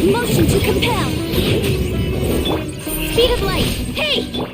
Motion to compel. Speed of light. Hey!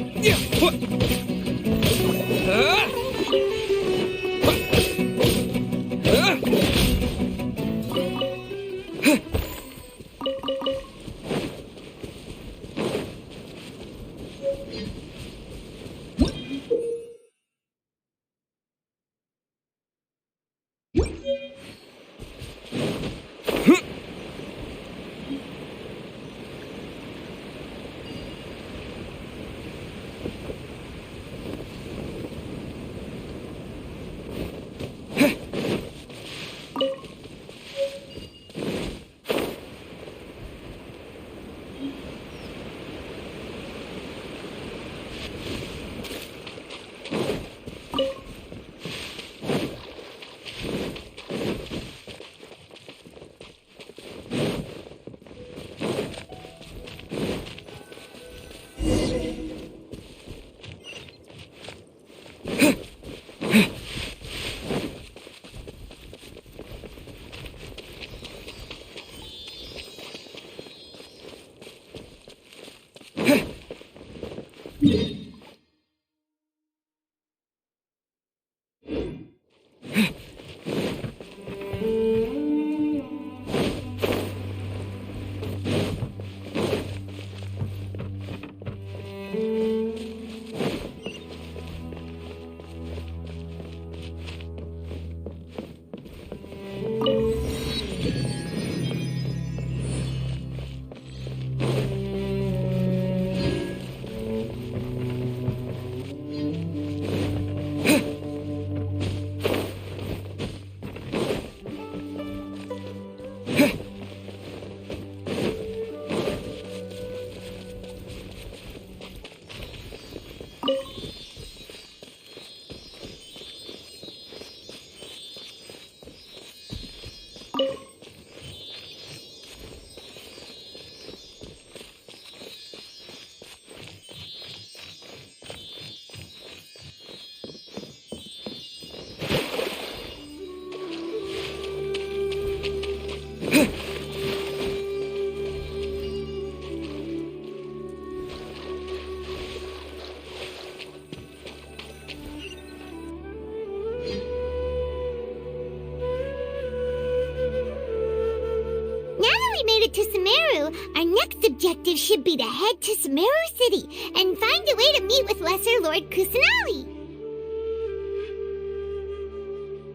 we made it to Sumeru, our next objective should be to head to Sumeru City and find a way to meet with Lesser Lord Kusanali.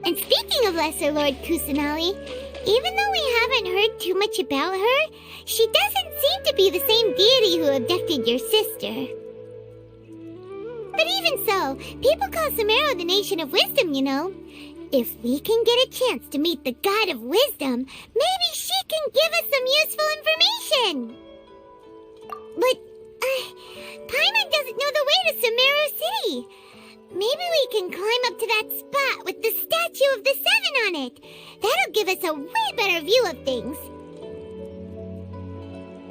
And speaking of Lesser Lord Kusanali, even though we haven't heard too much about her, she doesn't seem to be the same deity who abducted your sister. But even so, people call Sumeru the Nation of Wisdom, you know. If we can get a chance to meet the God of Wisdom, maybe she can give us some useful information. But, Paimon doesn't know the way to Sumeru City. Maybe we can climb up to that spot with the statue of the Seven on it. That'll give us a way better view of things.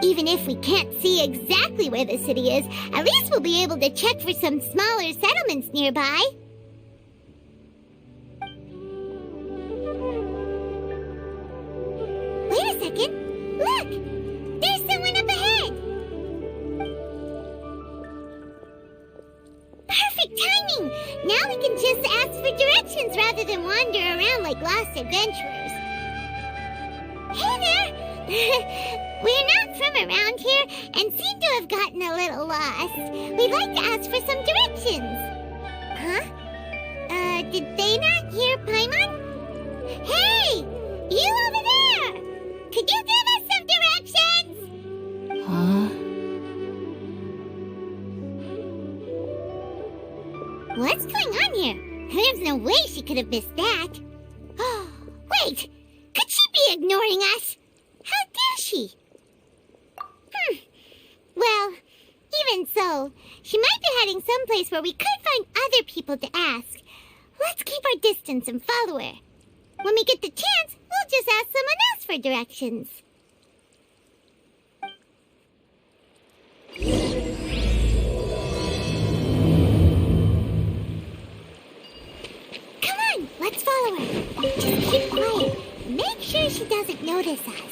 Even if we can't see exactly where the city is, at least we'll be able to check for some smaller settlements nearby. Wait a second. Look! There's someone up ahead! Perfect timing! Now we can just ask for directions rather than wander around like lost adventurers. Hey there! We're not from around here and seem to have gotten a little lost. We'd like to ask for some directions. Huh? Did they not hear Paimon? Hey! You over there! Could you give us some directions? Huh? What's going on here? There's no way she could have missed that. Oh, wait! Could she be ignoring us? How dare she? Well, even so, she might be heading someplace where we could find other people to ask. Let's keep our distance and follow her. When we get the chance, we'll just ask someone else for directions. Come on, let's follow her. Just keep quiet. Make sure she doesn't notice us.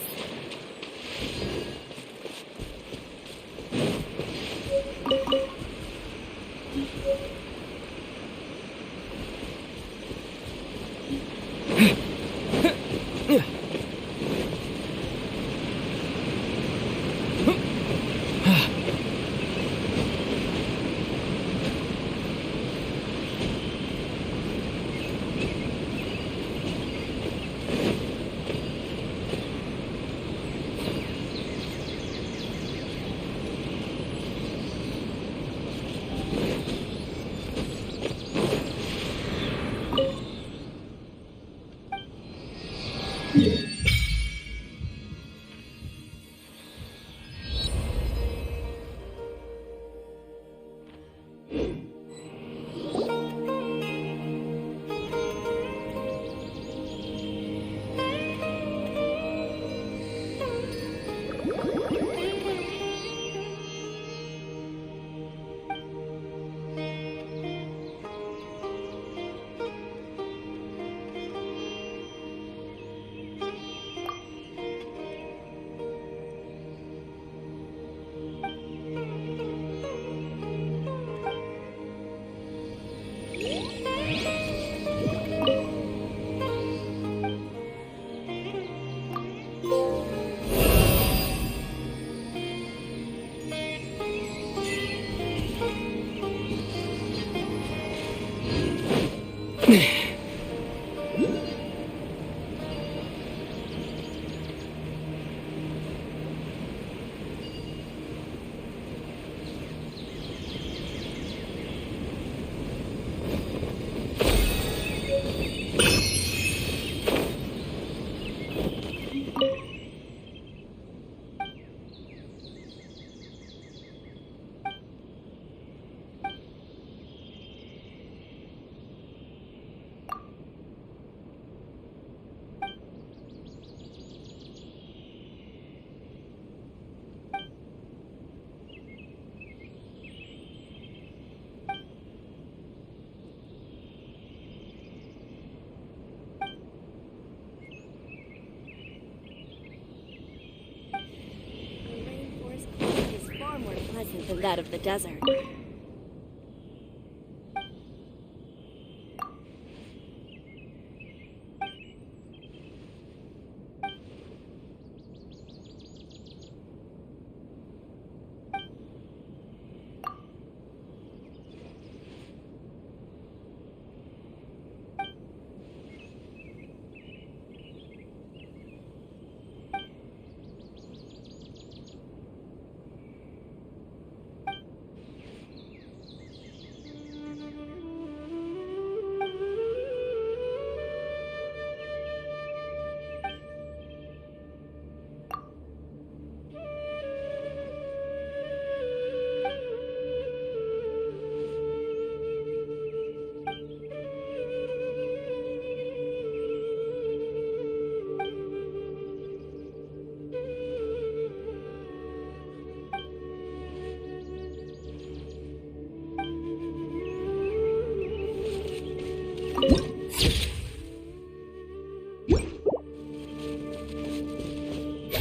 Than that of the desert.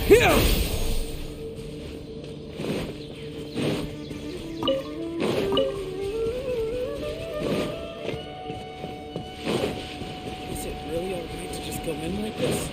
Is it really alright to just go in like this?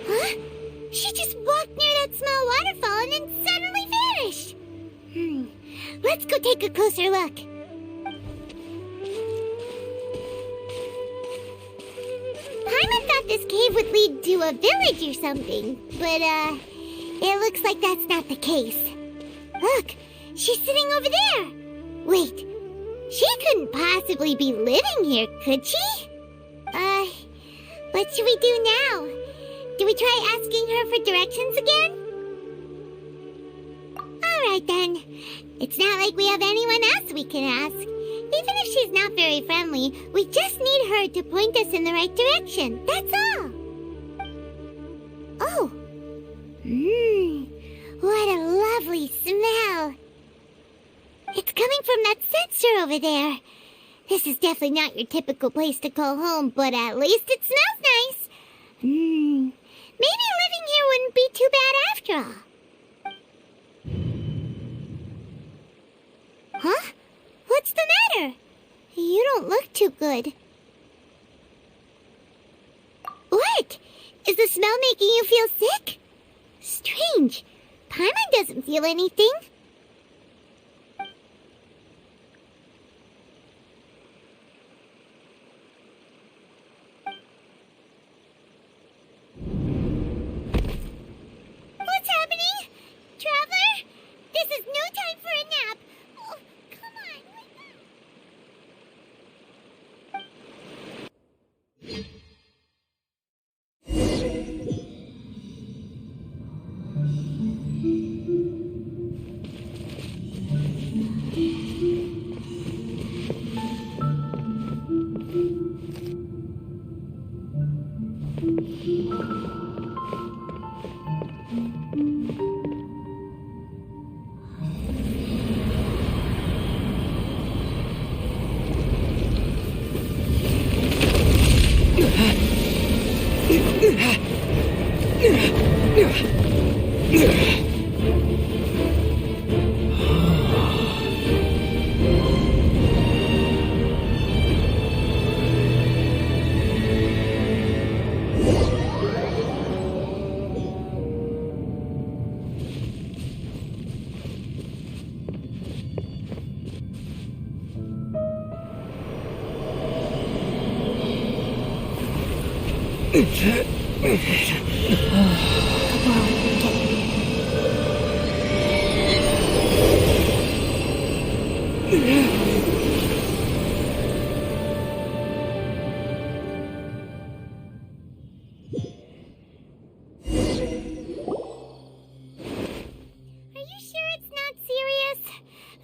Huh? She just walked near that small waterfall and then suddenly vanished. Let's go take a closer look. Paimon thought this cave would lead to a village or something, but, it looks like that's not the case. Look, she's sitting over there. Wait, she couldn't possibly be living here, could she? What should we do now? Do we try asking her for directions again? Alright then. It's not like we have anyone else we can ask. Even if she's not very friendly, we just need her to point us in the right direction. That's all. Oh. What a lovely smell. It's coming from that sensor over there. This is definitely not your typical place to call home, but at least it smells nice. Maybe living here wouldn't be too bad after all. Huh? What's the matter? You don't look too good. What? Is the smell making you feel sick? Strange. Paimon doesn't feel anything. What's happening? Traveler? This is no time for a nap. Oh, come on, wake up.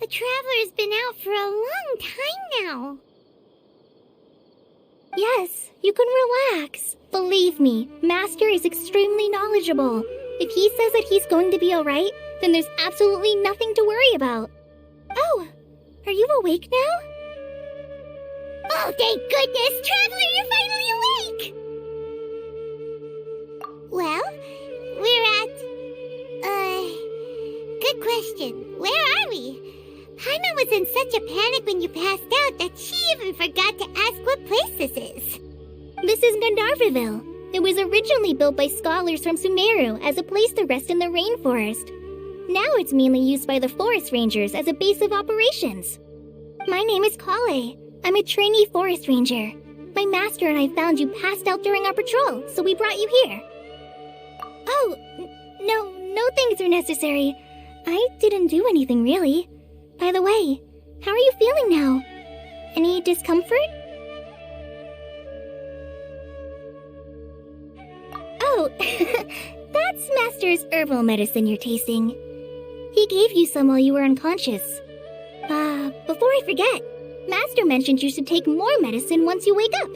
The Traveler's been out for a long time now. Yes, you can relax. Believe me, Master is extremely knowledgeable. If he says that he's going to be alright, then there's absolutely nothing to worry about. Oh, are you awake now? Oh, thank goodness! Traveler, you're finally awake! Well, we're at... good question. Where are we? Paimon was in such a panic when you passed out that she even forgot to ask what place this is. This is Gandharvaville. It was originally built by scholars from Sumeru as a place to rest in the rainforest. Now it's mainly used by the forest rangers as a base of operations. My name is Kale. I'm a trainee forest ranger. My master and I found you passed out during our patrol, so we brought you here. Oh, no thanks are necessary. I didn't do anything really. By the way, how are you feeling now? Any discomfort? Oh, that's Master's herbal medicine you're tasting. He gave you some while you were unconscious. Before I forget, Master mentioned you should take more medicine once you wake up.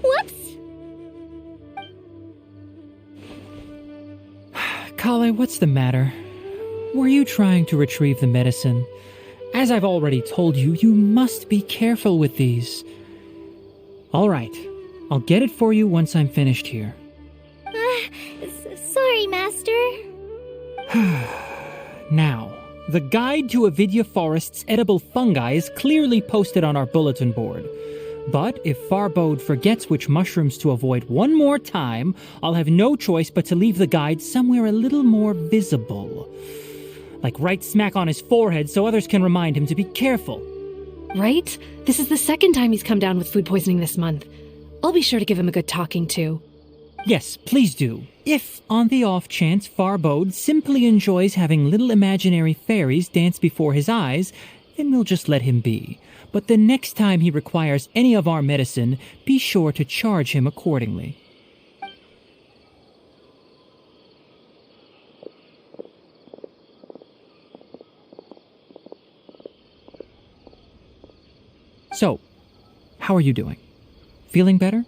Whoops! Kale, what's the matter? Were you trying to retrieve the medicine? As I've already told you, you must be careful with these. All right, I'll get it for you once I'm finished here. Sorry, Master. Now, the guide to Avidya Forest's edible fungi is clearly posted on our bulletin board. But if Farbode forgets which mushrooms to avoid one more time, I'll have no choice but to leave the guide somewhere a little more visible. Like right smack on his forehead so others can remind him to be careful. Right? This is the second time he's come down with food poisoning this month. I'll be sure to give him a good talking to. Yes, please do. If, on the off chance, Farbode simply enjoys having little imaginary fairies dance before his eyes, then we'll just let him be. But the next time he requires any of our medicine, be sure to charge him accordingly. So, how are you doing? Feeling better?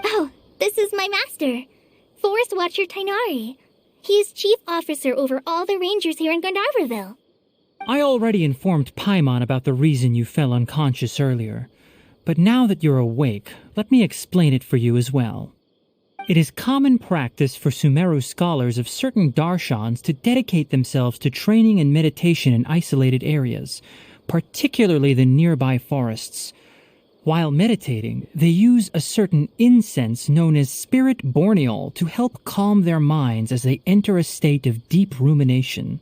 Oh, this is my master, Forest Watcher Tainari. He is chief officer over all the rangers here in Gandharvaville. I already informed Paimon about the reason you fell unconscious earlier, but now that you're awake, let me explain it for you as well. It is common practice for Sumeru scholars of certain darshans to dedicate themselves to training and meditation in isolated areas, particularly the nearby forests. While meditating, they use a certain incense known as spirit borneol to help calm their minds as they enter a state of deep rumination.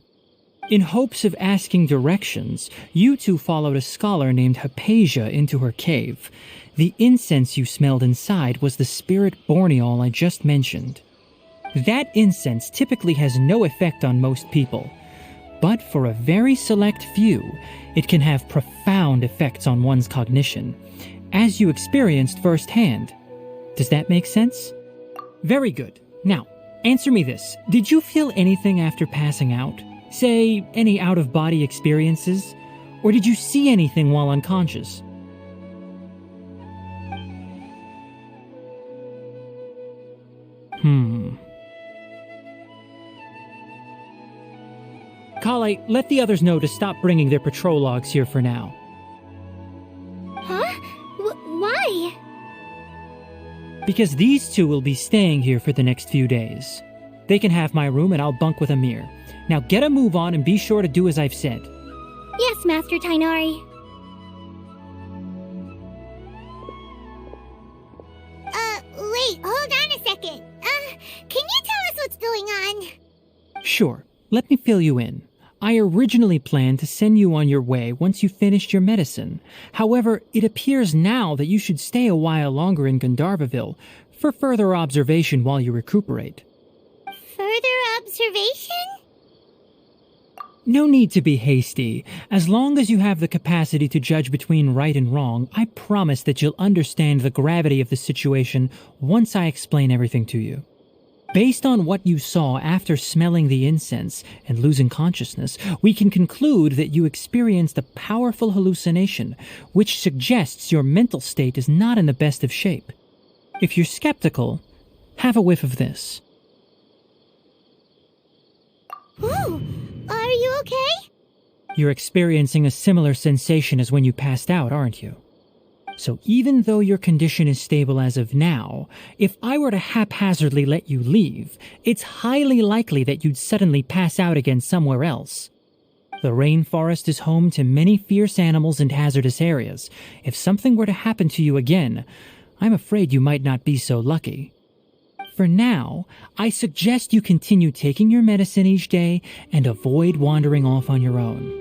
In hopes of asking directions, you two followed a scholar named Hypatia into her cave. The incense you smelled inside was the spirit borneol I just mentioned. That incense typically has no effect on most people, but for a very select few, it can have profound effects on one's cognition, as you experienced firsthand. Does that make sense? Very good. Now, answer me this. Did you feel anything after passing out? Say, any out-of-body experiences? Or did you see anything while unconscious? Kale, let the others know to stop bringing their patrol logs here for now. Huh? Why? Because these two will be staying here for the next few days. They can have my room and I'll bunk with Amir. Now get a move on and be sure to do as I've said. Yes, Master Tainari. Wait, hold on a second. Can you tell us what's going on? Sure, let me fill you in. I originally planned to send you on your way once you finished your medicine. However, it appears now that you should stay a while longer in Gandharvaville for further observation while you recuperate. Further observation? No need to be hasty. As long as you have the capacity to judge between right and wrong, I promise that you'll understand the gravity of the situation once I explain everything to you. Based on what you saw after smelling the incense and losing consciousness, we can conclude that you experienced a powerful hallucination, which suggests your mental state is not in the best of shape. If you're skeptical, have a whiff of this. Ooh, are you okay? You're experiencing a similar sensation as when you passed out, aren't you? So even though your condition is stable as of now, if I were to haphazardly let you leave, it's highly likely that you'd suddenly pass out again somewhere else. The rainforest is home to many fierce animals and hazardous areas. If something were to happen to you again, I'm afraid you might not be so lucky. For now, I suggest you continue taking your medicine each day and avoid wandering off on your own.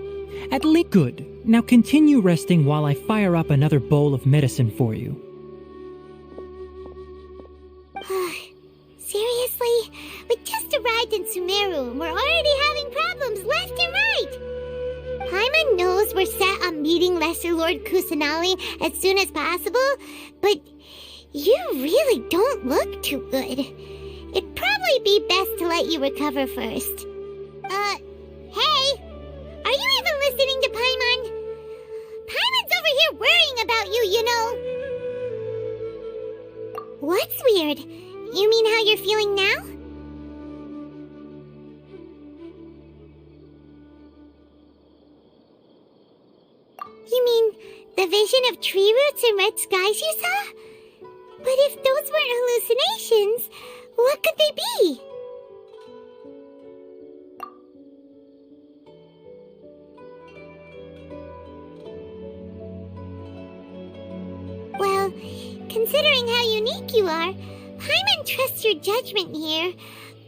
At least good. Now continue resting while I fire up another bowl of medicine for you. Seriously? We just arrived in Sumeru and we're already having problems left and right! Paimon knows we're set on meeting Lesser Lord Kusanali as soon as possible, but you really don't look too good. It'd probably be best to let you recover first. Hey! Are you even listening to Paimon? Paimon's over here worrying about you, you know. What's weird? You mean how you're feeling now? You mean the vision of tree roots and red skies you saw? But if those weren't hallucinations, what could they be? Well, considering how unique you are, Paimon trusts your judgment here.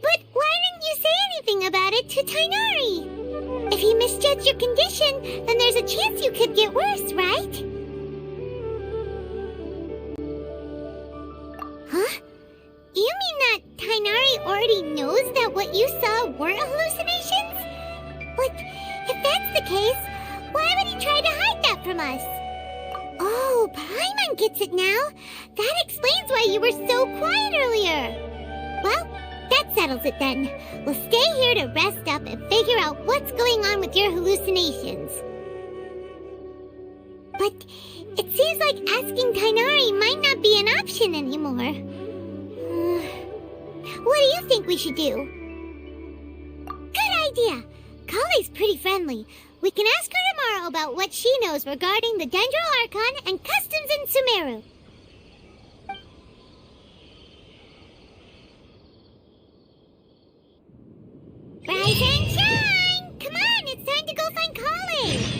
But why didn't you say anything about it to Tainari? If he misjudged your condition, then there's a chance you could get worse, right? Huh? You mean that Tainari already knows that what you saw weren't hallucinations? But if that's the case, why would he try to hide that from us? Oh, Paimon gets it now. That explains why you were so quiet earlier. Well, that settles it then. We'll stay here to rest up and figure out what's going on with your hallucinations. But it seems like asking Tainari might not be an option anymore. What do you think we should do? Good idea. Kali's pretty friendly. We can ask her tomorrow about what she knows regarding the Dendro Archon and customs in Sumeru. Rise and shine! Come on, it's time to go find Kali!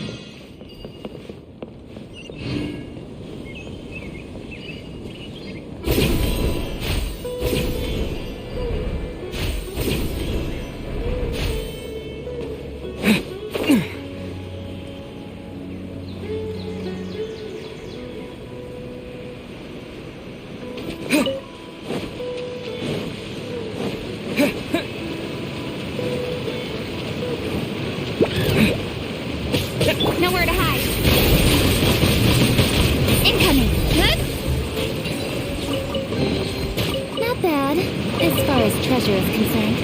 Nowhere to hide. Incoming. Good? Not bad, as far as treasure is concerned.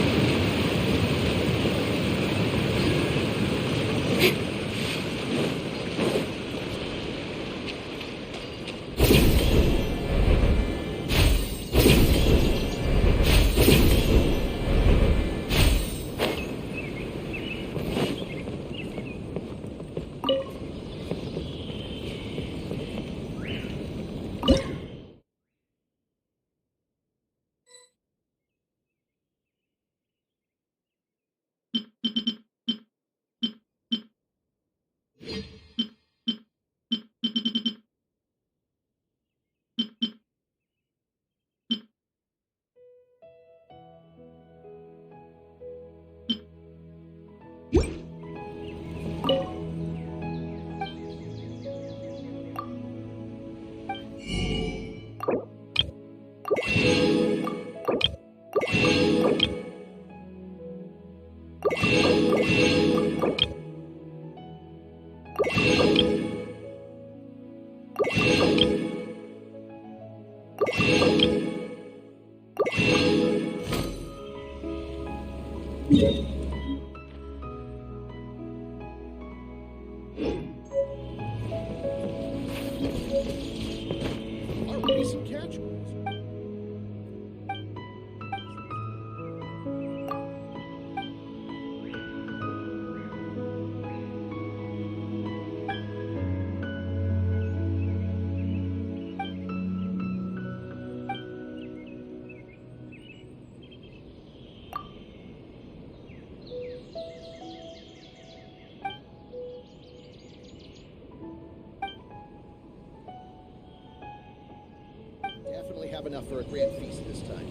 Definitely have enough for a grand feast this time.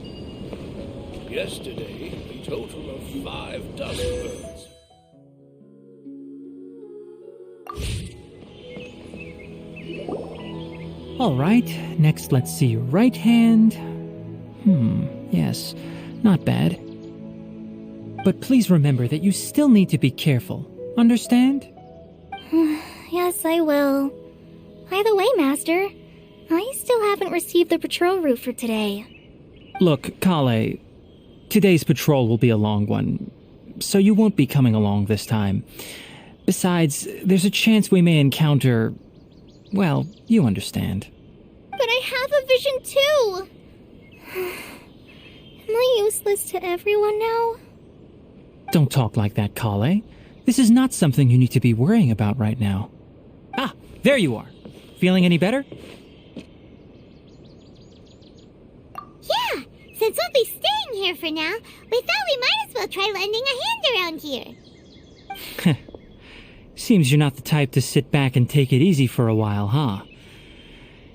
Yesterday, a total of 5 dust birds. All right, next let's see your right hand. Yes, not bad. But please remember that you still need to be careful. Understand? Yes, Yes, I will. By the way, Master, I still haven't received the patrol route for today. Look, Kale, today's patrol will be a long one, so you won't be coming along this time. Besides, there's a chance we may encounter... well, you understand. But I have a vision too! Am I useless to everyone now? Don't talk like that, Kale. This is not something you need to be worrying about right now. Ah, there you are. Feeling any better? Yeah, since we'll be staying here for now, we thought we might as well try lending a hand around here. Seems you're not the type to sit back and take it easy for a while, huh?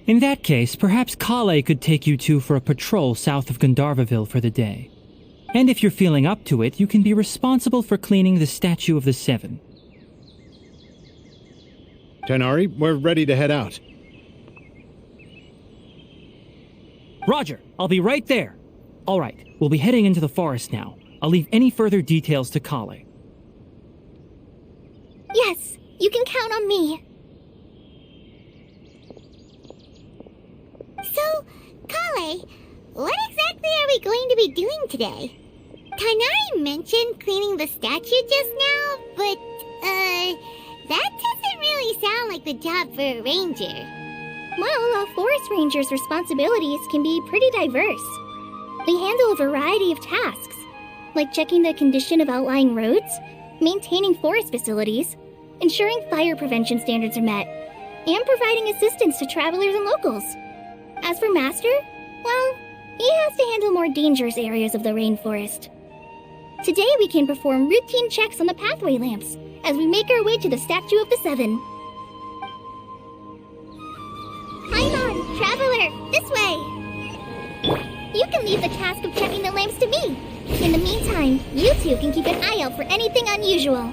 In that case, perhaps Kale could take you two for a patrol south of Gandharvaville for the day. And if you're feeling up to it, you can be responsible for cleaning the Statue of the Seven. Tighnari, we're ready to head out. Roger, I'll be right there. All right, we'll be heading into the forest now. I'll leave any further details to Kale. Yes, you can count on me. So, Kale, what exactly are we going to be doing today? Tighnari mentioned cleaning the statue just now, but, that doesn't really sound like the job for a ranger. Well, a forest ranger's responsibilities can be pretty diverse. They handle a variety of tasks, like checking the condition of outlying roads, maintaining forest facilities, ensuring fire prevention standards are met, and providing assistance to travelers and locals. As for Master, well, he has to handle more dangerous areas of the rainforest. Today we can perform routine checks on the pathway lamps as we make our way to the Statue of the Seven. Paimon, traveler, this way! You can leave the task of checking the lamps to me. In the meantime, you two can keep an eye out for anything unusual.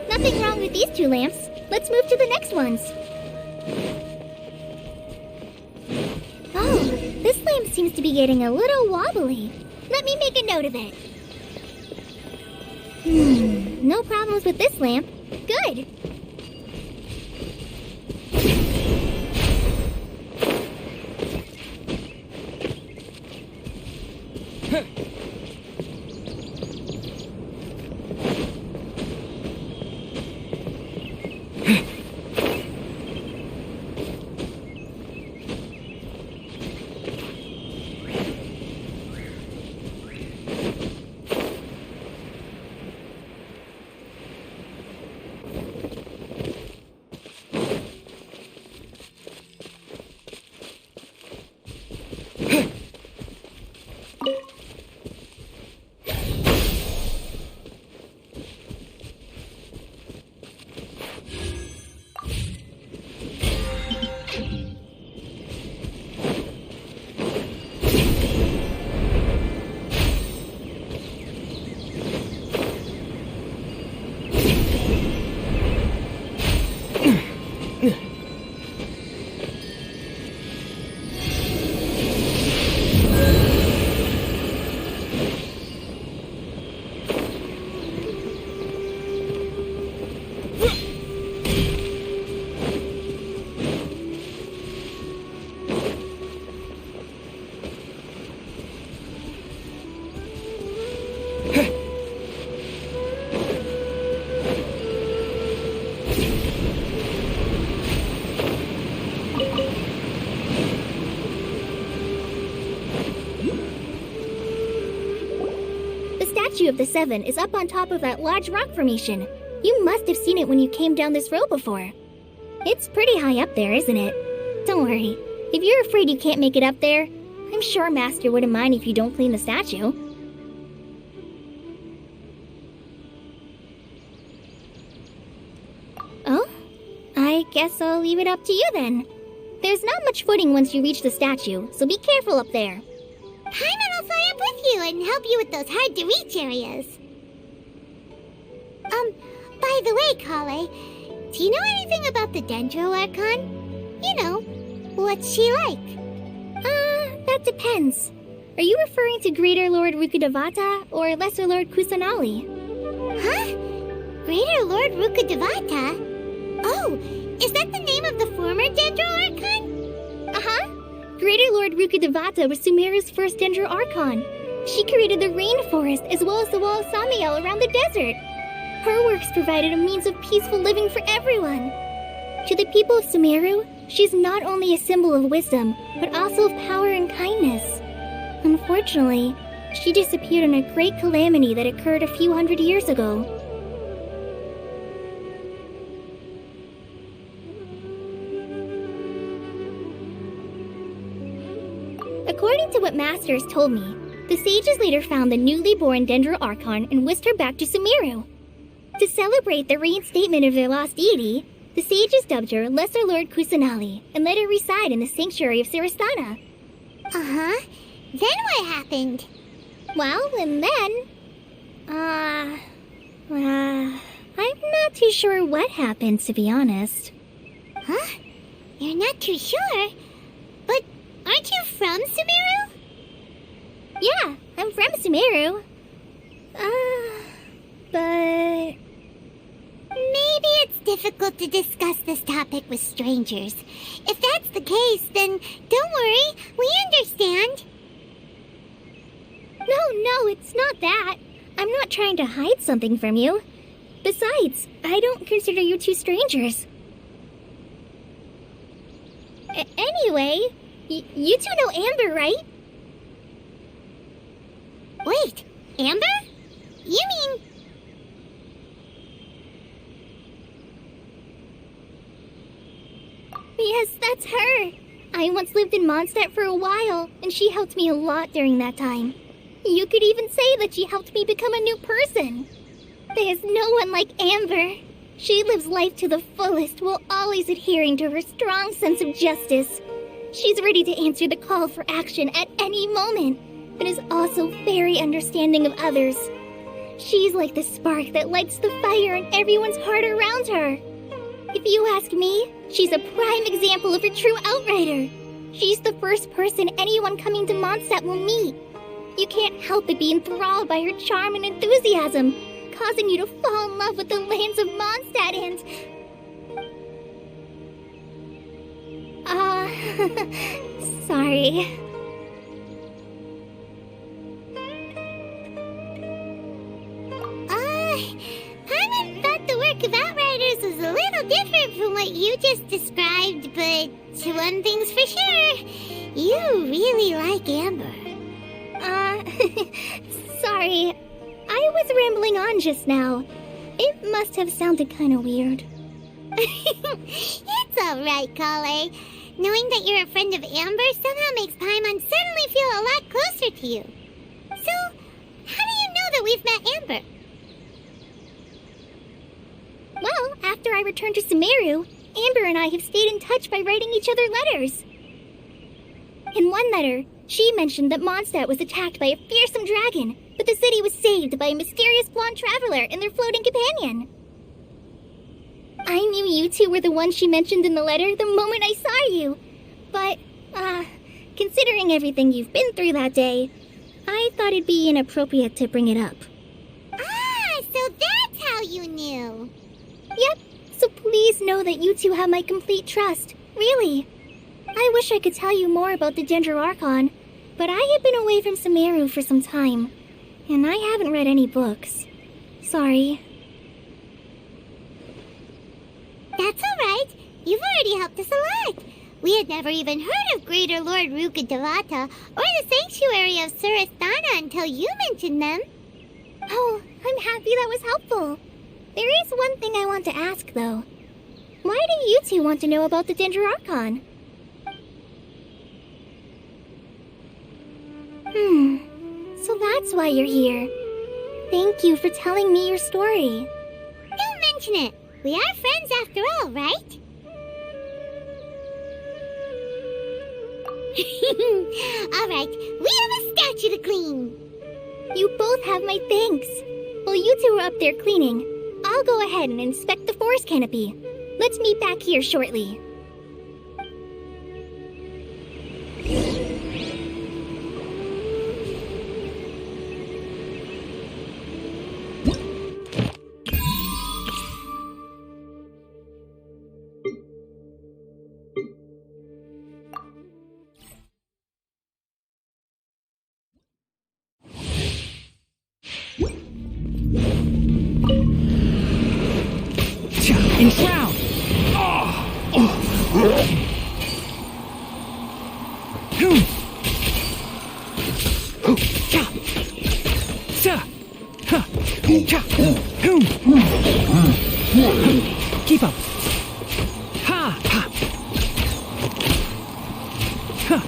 Nothing wrong with these two lamps. Let's move to the next ones. Oh, this lamp seems to be getting a little wobbly. Let me make a note of it. No problems with this lamp. Good. Statue of the Seven is up on top of that large rock formation. You must have seen it when you came down this road before. It's pretty high up there, isn't it? Don't worry. If you're afraid you can't make it up there, I'm sure Master wouldn't mind if you don't clean the statue. Oh? I guess I'll leave it up to you then. There's not much footing once you reach the statue, so be careful up there. Paimon will fly up with you and help you with those hard-to-reach areas. By the way, Kale, do you know anything about the Dendro Archon? You know, what's she like? That depends. Are you referring to Greater Lord Rukkhadevata or Lesser Lord Kusanali? Huh? Greater Lord Rukkhadevata? Oh, is that the name of the former Dendro Archon? Uh-huh. Greater Lord Rukkhadevata was Sumeru's first Dendro Archon. She created the rainforest as well as the wall of Samael around the desert. Her works provided a means of peaceful living for everyone. To the people of Sumeru, she's not only a symbol of wisdom, but also of power and kindness. Unfortunately, she disappeared in a great calamity that occurred a few hundred years ago. According to what Masters told me, the sages later found the newly born Dendro Archon and whisked her back to Sumeru. To celebrate the reinstatement of their lost deity, the sages dubbed her Lesser Lord Kusanali and let her reside in the sanctuary of Sarastana. Uh-huh. Then what happened? Well, and then... I'm not too sure what happened, to be honest. Huh? You're not too sure? But aren't you from Sumeru? Yeah, I'm from Sumeru. But... Maybe it's difficult to discuss this topic with strangers. If that's the case, then don't worry, we understand. No, it's not that. I'm not trying to hide something from you. Besides, I don't consider you two strangers. Anyway, you two know Amber, right? Wait, Amber? You mean... Yes, that's her. I once lived in Mondstadt for a while, and she helped me a lot during that time. You could even say that she helped me become a new person. There's no one like Amber. She lives life to the fullest while always adhering to her strong sense of justice. She's ready to answer the call for action at any moment, but is also very understanding of others. She's like the spark that lights the fire in everyone's heart around her. If you ask me, she's a prime example of a true outrider. She's the first person anyone coming to Mondstadt will meet. You can't help but be enthralled by her charm and enthusiasm, causing you to fall in love with the lands of Mondstadt and... sorry. Paimon thought the work of Outriders was a little different from what you just described, but one thing's for sure, you really like Amber. Sorry. I was rambling on just now. It must have sounded kind of weird. It's alright, Caller. Knowing that you're a friend of Amber somehow makes Paimon suddenly feel a lot closer to you. So, how do you know that we've met Amber? Well, after I returned to Sumeru, Amber and I have stayed in touch by writing each other letters. In one letter, she mentioned that Mondstadt was attacked by a fearsome dragon, but the city was saved by a mysterious blonde traveler and their floating companion. I knew you two were the ones she mentioned in the letter the moment I saw you. But, considering everything you've been through that day, I thought it'd be inappropriate to bring it up. Ah, so that's how you knew. Yep, so please know that you two have my complete trust, really. I wish I could tell you more about the Dendro Archon, but I have been away from Sumeru for some time, and I haven't read any books. Sorry. That's alright. You've already helped us a lot. We had never even heard of Greater Lord Rukkhadevata or the Sanctuary of Surasthana until you mentioned them. Oh, I'm happy that was helpful. There is one thing I want to ask, though. Why do you two want to know about the Dendro Archon? So that's why you're here. Thank you for telling me your story. Don't mention it. We are friends after all, right? Alright, we have a statue to clean. You both have my thanks. While you two are up there cleaning, I'll go ahead and inspect the forest canopy. Let's meet back here shortly. Enshroud! Keep up. Ha! Ha! Ha!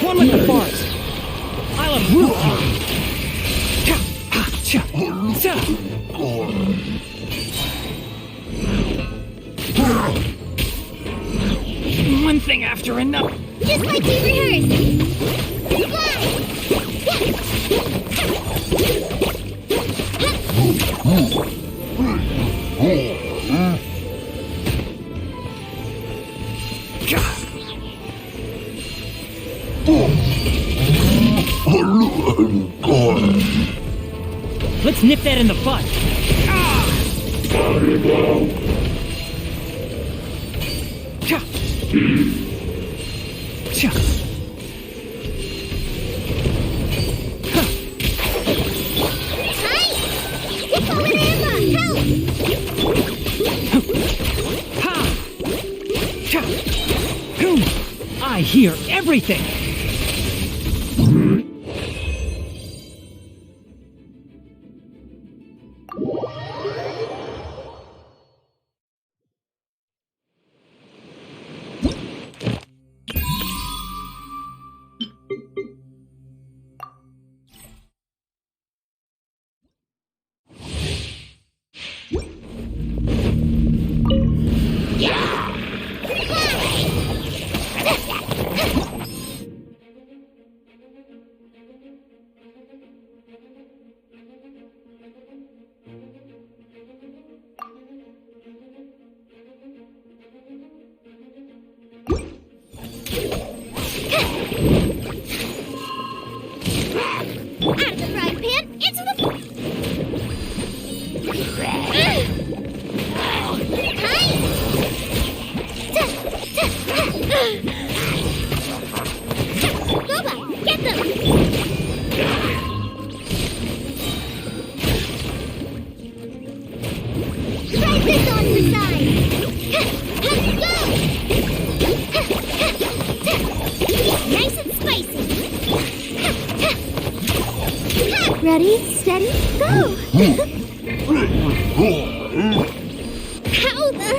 One with the forest. I'll uproot you. One thing after another. Just like we rehearsed. Let's nip that in the bud. I hear everything. Ready, steady, go! How the...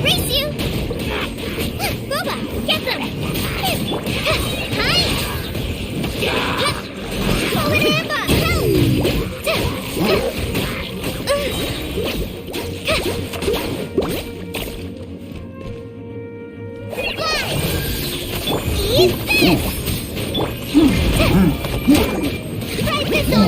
Race you! Boba, get them! Hi! Pull it in, Bob! Eat this! Try this on!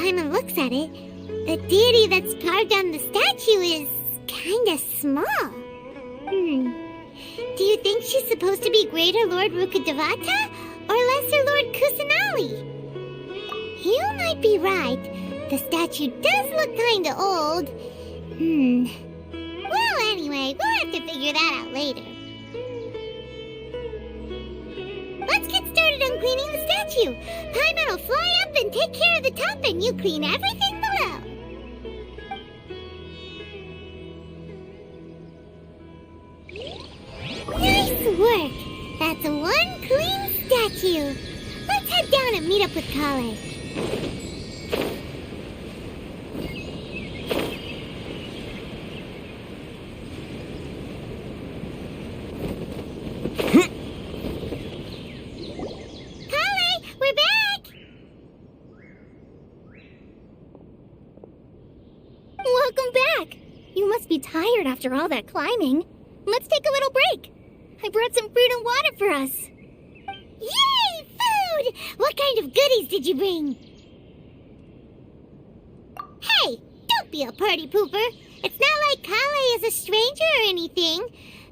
Paimon looks at it, the deity that's carved on the statue is kinda small. Do you think she's supposed to be Greater Lord Rukkhadevata or Lesser Lord Kusanali? You might be right. The statue does look kinda old. Well, anyway, we'll have to figure that out later. Let's get started on cleaning the statue. Paimon will fly up and take care of the top, and you clean everything below. Nice work! That's one clean statue. Let's head down and meet up with Kale. Kale, we're back! Welcome back! You must be tired after all that climbing. Let's take a little break. I brought some fruit and water for us. Yay! Food! What kind of goodies did you bring? Hey, don't be a party pooper. It's not like Kale is a stranger or anything.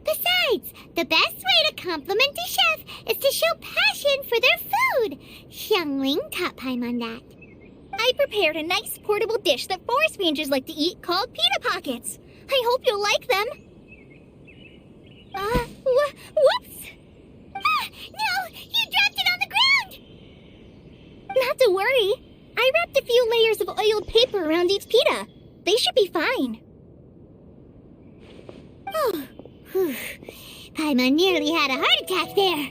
Besides, the best way to compliment a chef is to show passion for their food. Xiangling taught Paimon that. I prepared a nice portable dish that forest rangers like to eat called pita pockets. I hope you'll like them. Whoops! Ah, no! You dropped it on the ground! Not to worry. I wrapped a few layers of oiled paper around each pita. They should be fine. Oh, whew. Paimon nearly had a heart attack there.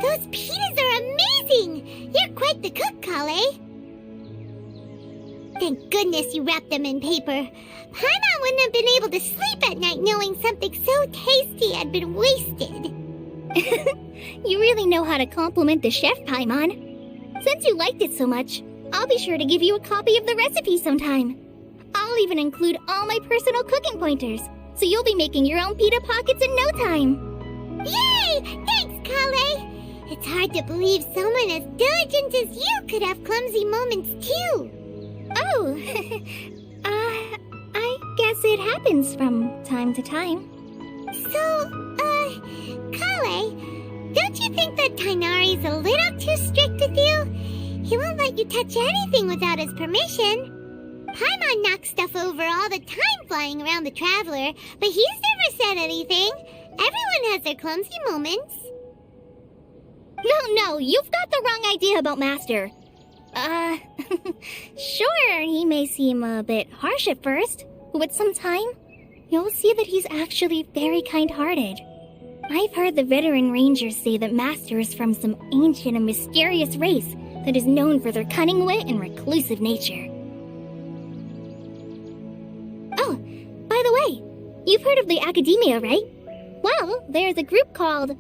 Those pitas are amazing! You're quite the cook, Kale. Thank goodness you wrapped them in paper. Paimon wouldn't have been able to sleep at night knowing something so tasty had been wasted. You really know how to compliment the chef, Paimon. Since you liked it so much, I'll be sure to give you a copy of the recipe sometime. I'll even include all my personal cooking pointers, so you'll be making your own pita pockets in no time. Yay! Thanks, Kale! It's hard to believe someone as diligent as you could have clumsy moments too. Oh, I guess it happens from time to time. So, Kale, don't you think that Tainari's a little too strict with you? He won't let you touch anything without his permission. Paimon knocks stuff over all the time flying around the Traveler, but he's never said anything. Everyone has their clumsy moments. No, you've got the wrong idea about Master. Sure, he may seem a bit harsh at first, but with some time, you'll see that he's actually very kind-hearted. I've heard the veteran rangers say that Master is from some ancient and mysterious race that is known for their cunning wit and reclusive nature. Oh, by the way, you've heard of the Academia, right? Well, there's a group called,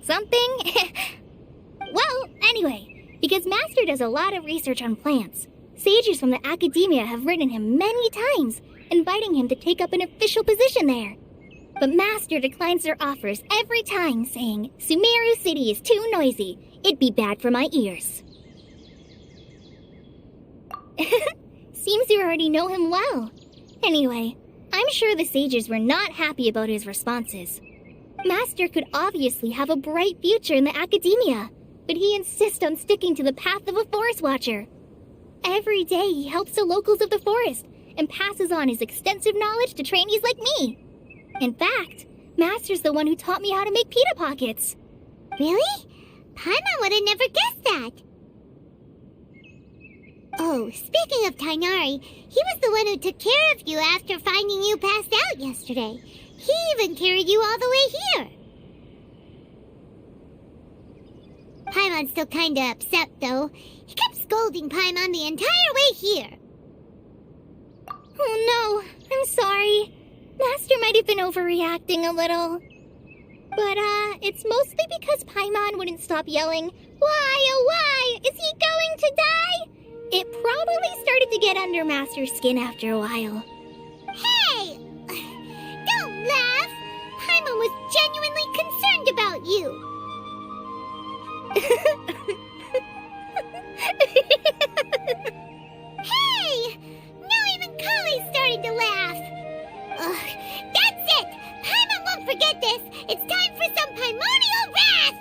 something? Well, anyway, because Master does a lot of research on plants, sages from the Academia have written him many times, inviting him to take up an official position there. But Master declines their offers every time, saying, Sumeru City is too noisy. It'd be bad for my ears. Seems you already know him well. Anyway, I'm sure the sages were not happy about his responses. Master could obviously have a bright future in the Academia, but he insists on sticking to the path of a forest watcher. Every day he helps the locals of the forest and passes on his extensive knowledge to trainees like me. In fact, Master's the one who taught me how to make pita pockets. Really? Paimon would have never guessed that. Oh, speaking of Tainari, he was the one who took care of you after finding you passed out yesterday. He even carried you all the way here. Paimon's still kinda upset, though. He kept scolding Paimon the entire way here. Oh no, I'm sorry. Master might have been overreacting a little. But, it's mostly because Paimon wouldn't stop yelling, Why, oh why, is he going to die? It probably started to get under Master's skin after a while. Hey! genuinely concerned about you. Hey! Now even Kali started to laugh. Ugh, that's it! Paimon won't forget this! It's time for some primordial wrath!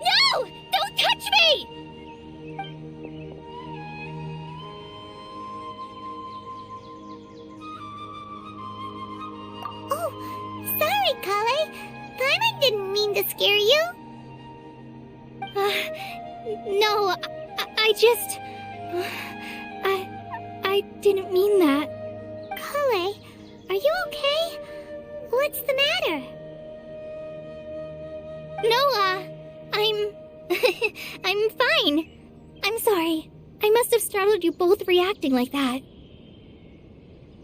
No! Don't touch me! Oh, sorry, Kale. Paimon didn't mean to scare you. No, I just... I didn't mean that. Kale, are you okay? What's the matter? No, I'm... I'm fine. I'm sorry. I must have startled you both reacting like that.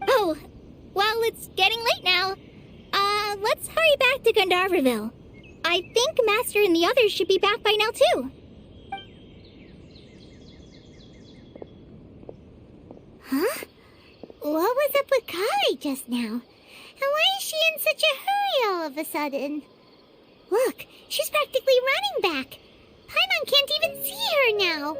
Oh, well, it's getting late now. Let's hurry back to Gandharville. I think Master and the others should be back by now, too. Huh? What was up with Kali just now? And why is she in such a hurry all of a sudden? Look, she's practically running back. Paimon can't even see her now.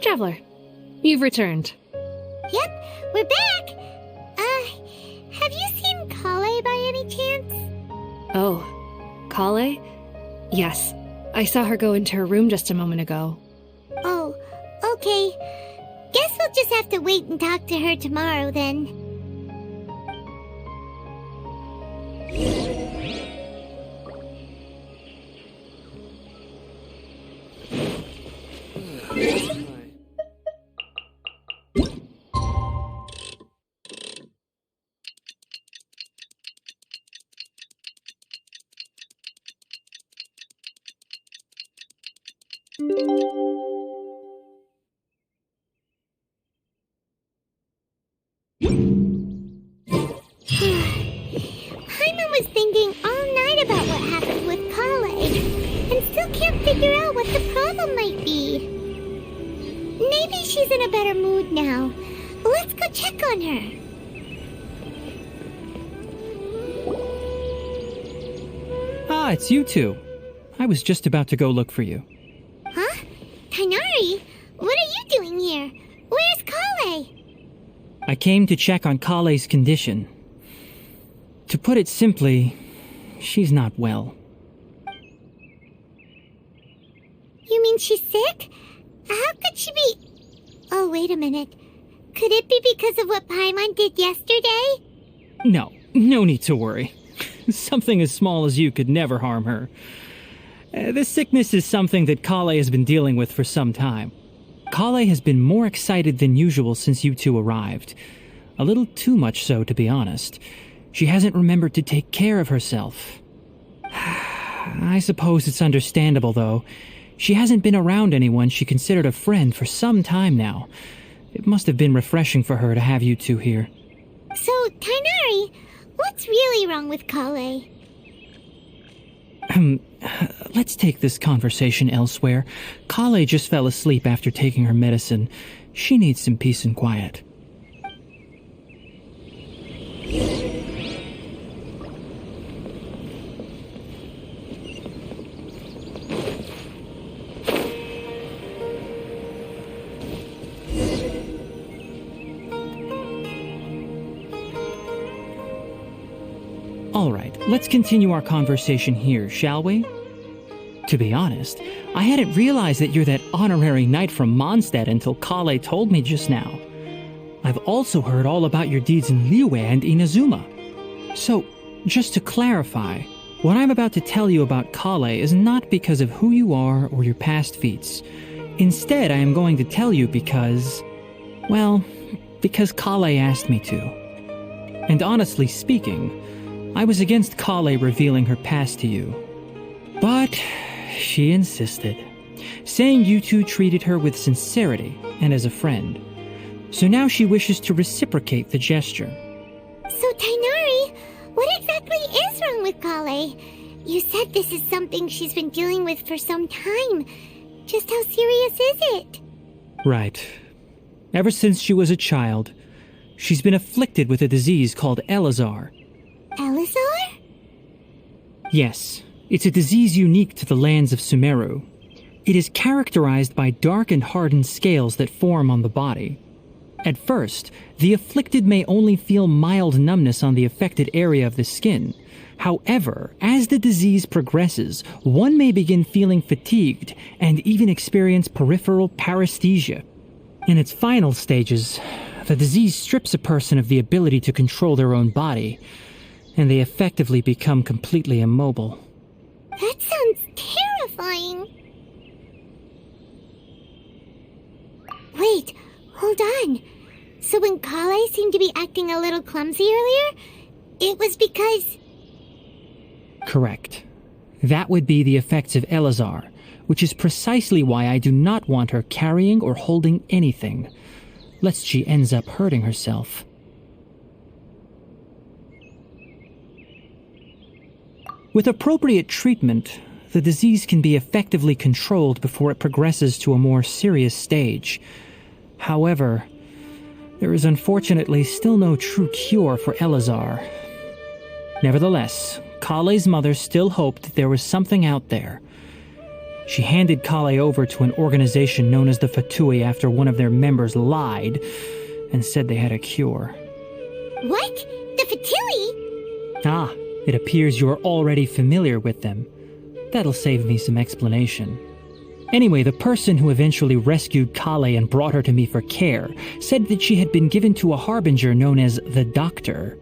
Traveler, you've returned. Yep, we're back. Have you seen Kale by any chance? Oh, Kale? Yes, I saw her go into her room just a moment ago. Oh, okay. Guess we'll just have to wait and talk to her tomorrow then. Paimon was thinking all night about what happened with Kale, and still can't figure out what the problem might be. Maybe she's in a better mood now. Let's go check on her. Ah, it's you two. I was just about to go look for you. Huh? Tainari, what are you doing here? Where's Kale? I came to check on Kale's condition. To put it simply, she's not well. You mean she's sick? How could she be... Oh, wait a minute. Could it be because of what Paimon did yesterday? No need to worry. Something as small as you could never harm her. This sickness is something that Kale has been dealing with for some time. Kale has been more excited than usual since you two arrived. A little too much so, to be honest. She hasn't remembered to take care of herself. I suppose it's understandable, though. She hasn't been around anyone she considered a friend for some time now. It must have been refreshing for her to have you two here. So, Tainari, what's really wrong with Kale? Let's take this conversation elsewhere. Kale just fell asleep after taking her medicine. She needs some peace and quiet. All right, let's continue our conversation here, shall we? To be honest, I hadn't realized that you're that honorary knight from Mondstadt until Kale told me just now. I've also heard all about your deeds in Liyue and Inazuma. So, just to clarify, what I'm about to tell you about Kale is not because of who you are or your past feats. Instead, I am going to tell you because... well, because Kale asked me to. And honestly speaking, I was against Kale revealing her past to you. But she insisted, saying you two treated her with sincerity and as a friend. So now she wishes to reciprocate the gesture. So, Tainari, what exactly is wrong with Kale? You said this is something she's been dealing with for some time. Just how serious is it? Right. Ever since she was a child, she's been afflicted with a disease called Elazar. Elazar? Yes, it's a disease unique to the lands of Sumeru. It is characterized by dark and hardened scales that form on the body. At first, the afflicted may only feel mild numbness on the affected area of the skin. However, as the disease progresses, one may begin feeling fatigued and even experience peripheral paresthesia. In its final stages, the disease strips a person of the ability to control their own body, and they effectively become completely immobile. That sounds terrifying. Wait, hold on. So when Kale seemed to be acting a little clumsy earlier, it was because... Correct. That would be the effects of Elazar, which is precisely why I do not want her carrying or holding anything, lest she ends up hurting herself. With appropriate treatment, the disease can be effectively controlled before it progresses to a more serious stage. However, there is unfortunately still no true cure for Elazar. Nevertheless, Kale's mother still hoped that there was something out there. She handed Kale over to an organization known as the Fatui after one of their members lied and said they had a cure. What? The Fatui? Ah, it appears you are already familiar with them. That'll save me some explanation. Anyway, the person who eventually rescued Kale and brought her to me for care said that she had been given to a harbinger known as the Doctor.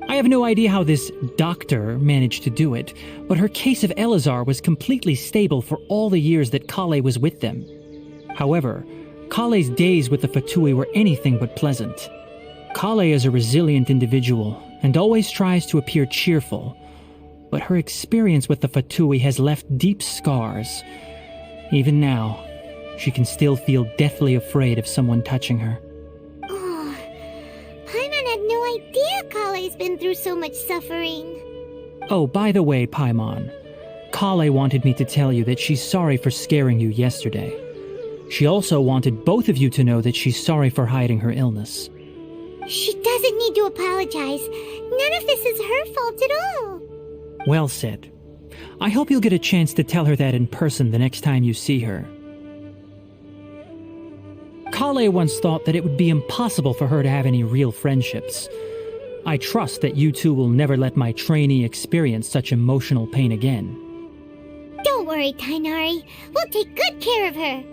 I have no idea how this doctor managed to do it, but her case of Elazar was completely stable for all the years that Kale was with them. However, Kale's days with the Fatui were anything but pleasant. Kale is a resilient individual and always tries to appear cheerful, but her experience with the Fatui has left deep scars. Even now, she can still feel deathly afraid of someone touching her. Oh, Paimon had no idea Kale's been through so much suffering. Oh, by the way, Paimon, Kale wanted me to tell you that she's sorry for scaring you yesterday. She also wanted both of you to know that she's sorry for hiding her illness. She doesn't need to apologize. None of this is her fault at all. Well said. I hope you'll get a chance to tell her that in person the next time you see her. Kale once thought that it would be impossible for her to have any real friendships. I trust that you two will never let my trainee experience such emotional pain again. Don't worry, Tainari. We'll take good care of her.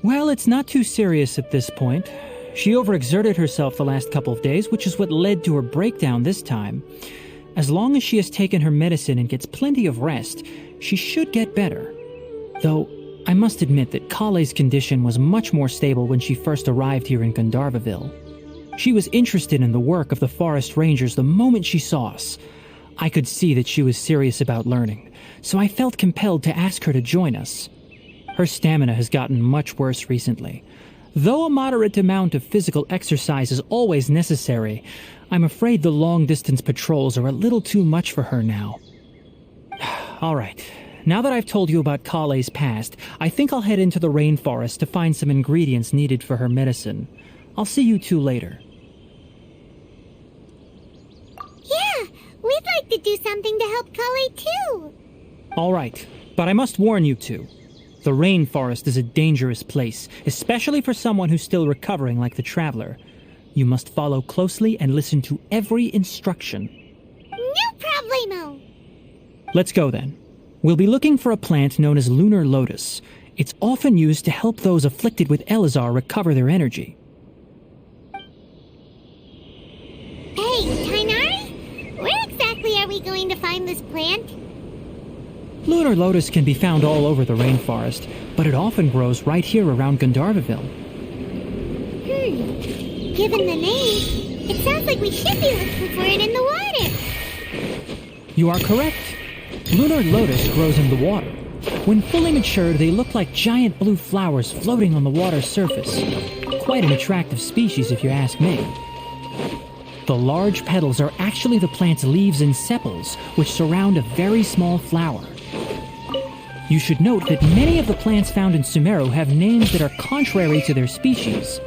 Well, it's not too serious at this point. She overexerted herself the last couple of days, which is what led to her breakdown this time. As long as she has taken her medicine and gets plenty of rest, she should get better. Though, I must admit that Kale's condition was much more stable when she first arrived here in Gandharvaville. She was interested in the work of the forest rangers the moment she saw us. I could see that she was serious about learning, so I felt compelled to ask her to join us. Her stamina has gotten much worse recently. Though a moderate amount of physical exercise is always necessary, I'm afraid the long-distance patrols are a little too much for her now. All right, now that I've told you about Kale's past, I think I'll head into the rainforest to find some ingredients needed for her medicine. I'll see you two later. Yeah, we'd like to do something to help Kale too. All right, but I must warn you two. The rainforest is a dangerous place, especially for someone who's still recovering like the traveler. You must follow closely and listen to every instruction. No problemo. Let's go then. We'll be looking for a plant known as lunar lotus. It's often used to help those afflicted with Elazar recover their energy. Hey, Tainari? Where exactly are we going to find this plant? Lunar lotus can be found all over the rainforest, but it often grows right here around Gandharvaville. Given the name, it sounds like we should be looking for it in the water. You are correct. Lunar lotus grows in the water. When fully matured, they look like giant blue flowers floating on the water's surface. Quite an attractive species, if you ask me. The large petals are actually the plant's leaves and sepals, which surround a very small flower. You should note that many of the plants found in Sumeru have names that are contrary to their species.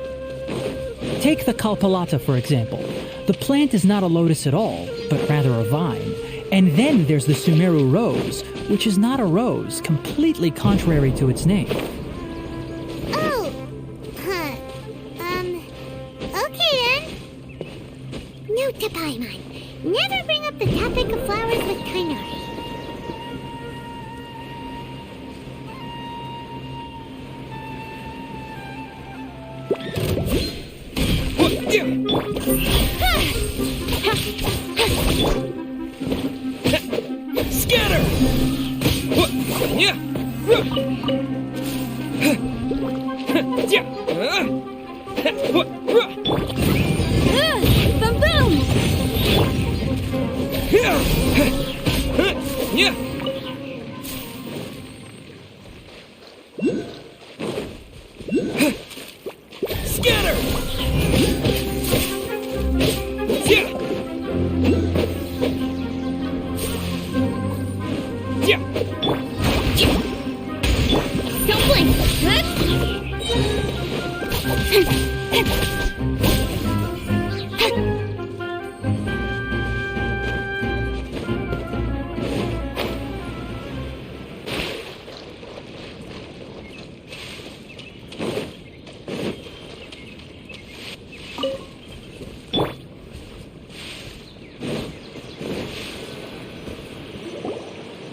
Take the Kalpalata, for example. The plant is not a lotus at all, but rather a vine. And then there's the Sumeru rose, which is not a rose, completely contrary to its name. Oh, okay then. Note to Paimon, never bring up the topic of flowers with Kainari. Scatter! Yeah! Boom boom! Yeah! Scatter! Don't blink!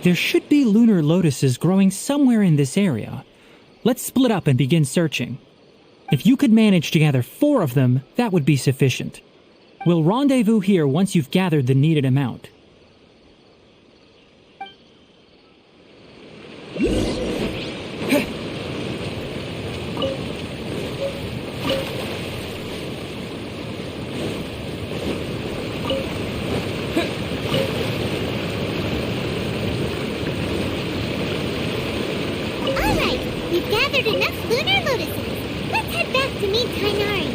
There should be lunar lotuses growing somewhere in this area. Let's split up and begin searching. If you could manage to gather 4 of them, that would be sufficient. We'll rendezvous here once you've gathered the needed amount. Alright, we've gathered enough lunar lotuses. Let's head back to meet Kainari.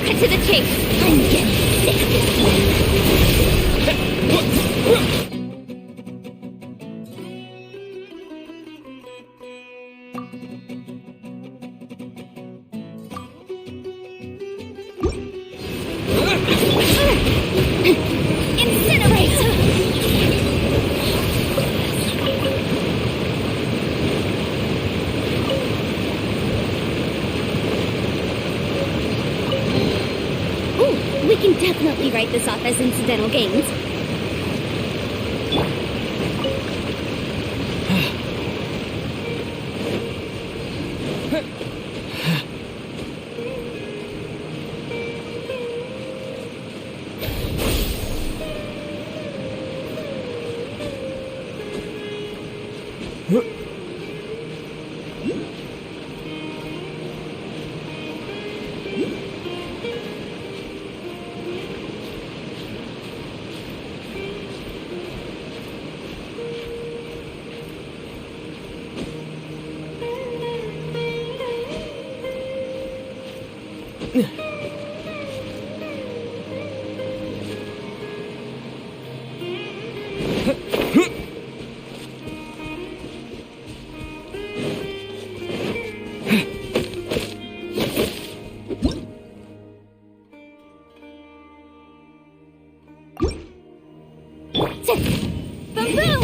Cut to the chase! I'm getting sick of this. We can definitely write this off as incidental gains. Boom boom!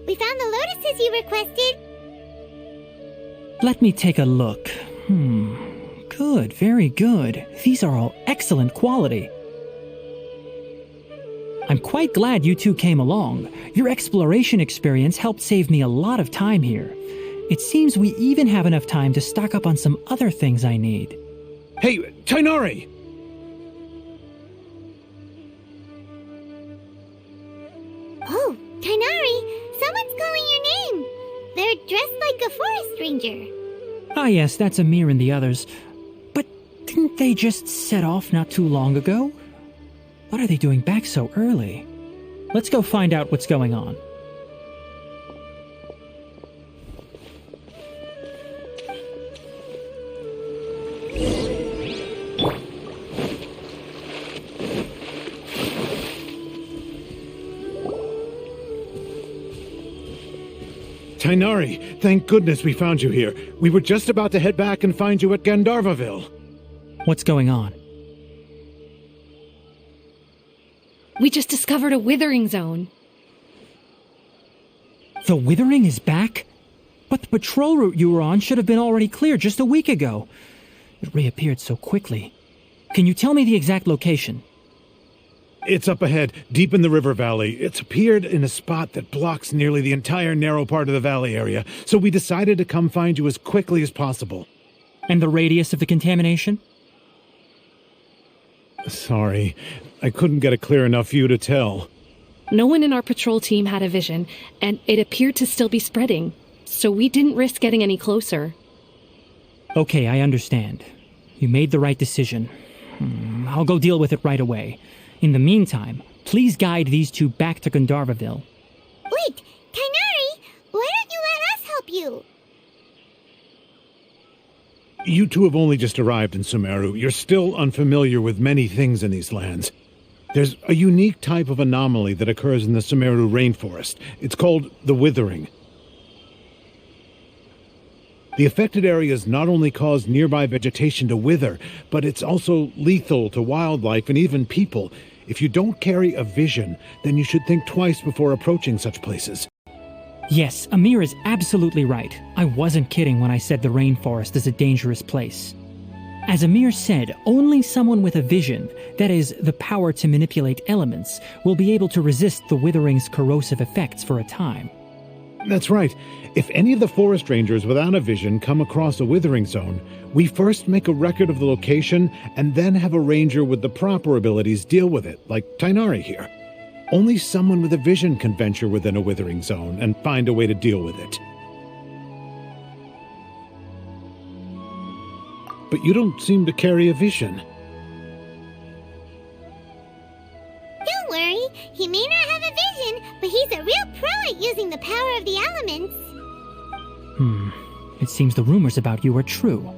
We found the lotuses you requested. Let me take a look. Good, very good. These are all excellent quality. I'm quite glad you two came along. Your exploration experience helped save me a lot of time here. It seems we even have enough time to stock up on some other things I need. Hey, Tainari! Oh, Tainari, someone's calling your name. They're dressed like a forest ranger. Ah yes, that's Amir and the others. But didn't they just set off not too long ago? What are they doing back so early? Let's go find out what's going on. Tainari, thank goodness we found you here. We were just about to head back and find you at Gandharvaville. What's going on? We just discovered a withering zone. The withering is back? But the patrol route you were on should have been already clear just a week ago. It reappeared so quickly. Can you tell me the exact location? It's up ahead, deep in the river valley. It's appeared in a spot that blocks nearly the entire narrow part of the valley area, so we decided to come find you as quickly as possible. And the radius of the contamination? Sorry, I couldn't get a clear enough view to tell. No one in our patrol team had a vision, and it appeared to still be spreading, so we didn't risk getting any closer. Okay, I understand. You made the right decision. I'll go deal with it right away. In the meantime, please guide these two back to Gandharvaville. Wait, Tainari, why don't you let us help you? You two have only just arrived in Sumeru. You're still unfamiliar with many things in these lands. There's a unique type of anomaly that occurs in the Sumeru rainforest. It's called the withering. The affected areas not only cause nearby vegetation to wither, but it's also lethal to wildlife and even people. If you don't carry a vision, then you should think twice before approaching such places. Yes, Amir is absolutely right. I wasn't kidding when I said the rainforest is a dangerous place. As Amir said, only someone with a vision, that is, the power to manipulate elements, will be able to resist the withering's corrosive effects for a time. That's right. If any of the forest rangers without a vision come across a withering zone, we first make a record of the location and then have a ranger with the proper abilities deal with it, like Tainari here. Only someone with a vision can venture within a withering zone and find a way to deal with it. But you don't seem to carry a vision. Don't worry, he may not have a vision, but he's a real pro at using the power of the elements. It seems the rumors about you are true.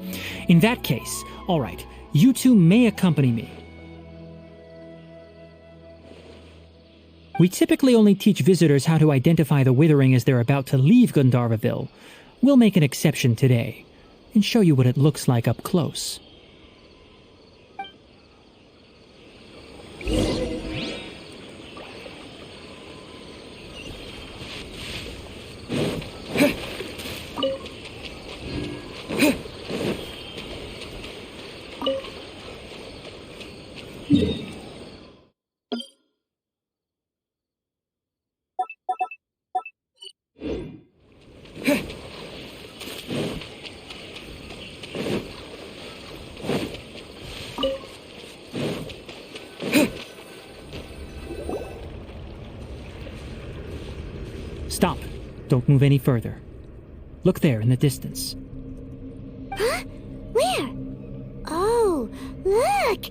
In that case, all right, you two may accompany me. We typically only teach visitors how to identify the withering as they're about to leave Gandharvaville. We'll make an exception today and show you what it looks like up close. Stop. Don't move any further. Look there in the distance. Huh? Where? Look!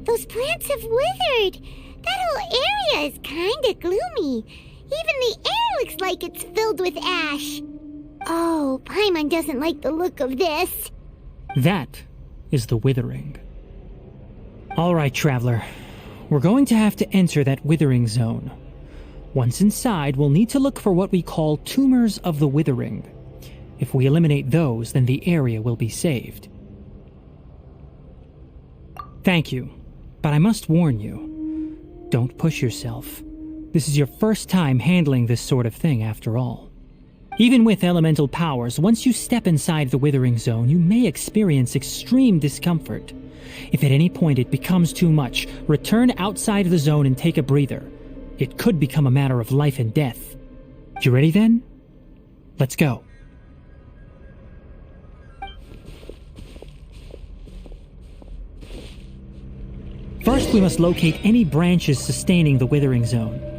Those plants have withered! That whole area is kinda gloomy. Even the air looks like it's filled with ash. Oh, Paimon doesn't like the look of this. That is the withering. All right, traveler. We're going to have to enter that withering zone. Once inside, we'll need to look for what we call tumors of the withering. If we eliminate those, then the area will be saved. Thank you, but I must warn you. Don't push yourself. This is your first time handling this sort of thing, after all. Even with elemental powers, once you step inside the withering zone, you may experience extreme discomfort. If at any point it becomes too much, return outside the zone and take a breather. It could become a matter of life and death. You ready then? Let's go. First, we must locate any branches sustaining the withering zone.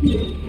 Yeah.